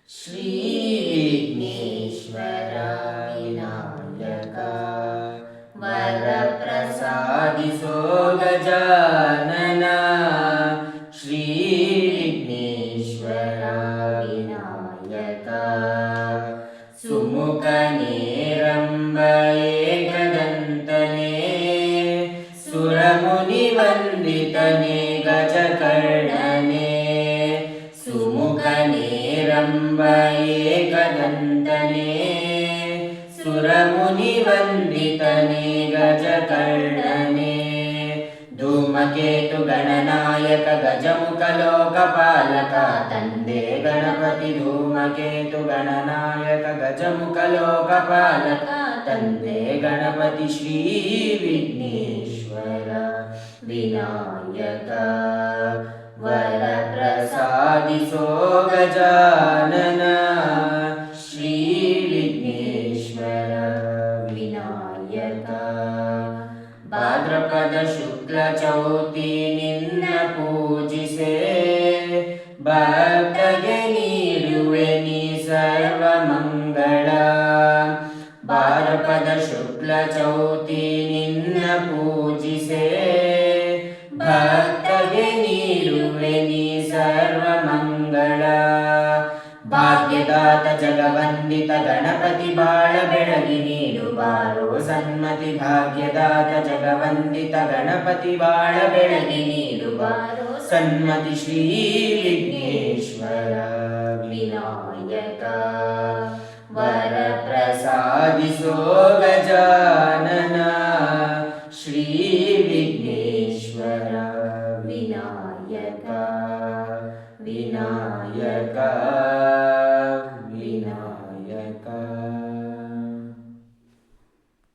ಶ್ರೀ ವಿಘ್ನೇಶ್ವರ ವಿನಾಯಕ ವರಪ್ರಸಾದಿಸೋ ಗಜಾನನ. ಶ್ರೀ ವಿಘ್ನೇಶ್ವರ ವಿನಾಯಕ ಸುಮುಖನೇ ರಂಬ ಏಕದಂತನೇ ಸುರಮುನಿ ವಂದಿತನೇ ಗಜಕರ್ಣನೇ. ಸುಮುಖನೇ ರಂಬ ಏಕದಂತನೇ ಸುರಮುನಿ ವಂದಿತನೇ ಗಜಕರ್ಣನೇ. ಧೂಮಕೇತು ಗಣನಾಯಕ ಗಜಮುಖ ಲೋಕಪಾಲಕ ತಂದೆ ಗಣಪತಿ. ಧೂಮಕೇತು ಗಣನಾಯಕ ಗಜಮುಖ ಲೋಕಪಾಲಕ ತಂದೆ ಗಣಪತಿ. ಶ್ರೀ ವಿಘ್ನೇಶ್ವರ ವಿನಾಯಕ ವರಪ್ರಸಾದಿಸೋ ಗಜಾನನ. ಶ್ರೀ ವಿಘ್ನೇಶ್ವರ ವಿನಾಯಕ ಭಾದ್ರಪದ ಶುಕ್ಲ ಚೌತಿ ನಿನ್ನ ಪೂಜಿಸೆ ಭಕ್ತಗೆ ನೀಡುವೆ ನೀ ಸರ್ವ ಮಂಗಳ. ಭಾದ್ರಪದ ಶುಕ್ಲ ಚೌತಿ ನಿನ್ನ ಪೂಜಿಸೆ ಭಕ್ತಗೆ ನೀಡುವೆ ನೀ ಸರ್ವ ಮಂಗಳ. ಭಾಗ್ಯದಾತ ಜಗವಂದಿತ ಗಣಪತಿ ಬಾಳ ಬೆಳಗಿ ನೀಡು ಬಾರೋ ಸನ್ಮತಿ. ಭಾಗ್ಯದಾತ ಜಗವಂದಿತ ಗಣಪತಿ ಬಾಳ ಬೆಳಗಿ ನೀಡು ಬಾರೋ ಸನ್ಮತಿ. ಶ್ರೀ ವಿಘ್ನೇಶ್ವರ ವಿನಾಯಕ ವರಪ್ರಸಾದಿಸೋ ಗಜಾನನ. ಶ್ರೀ ವಿಘ್ನೇಶ್ವರ ವಿನಾಯಕ ವಿನಾಯಕ ವಿನಾಯಕ.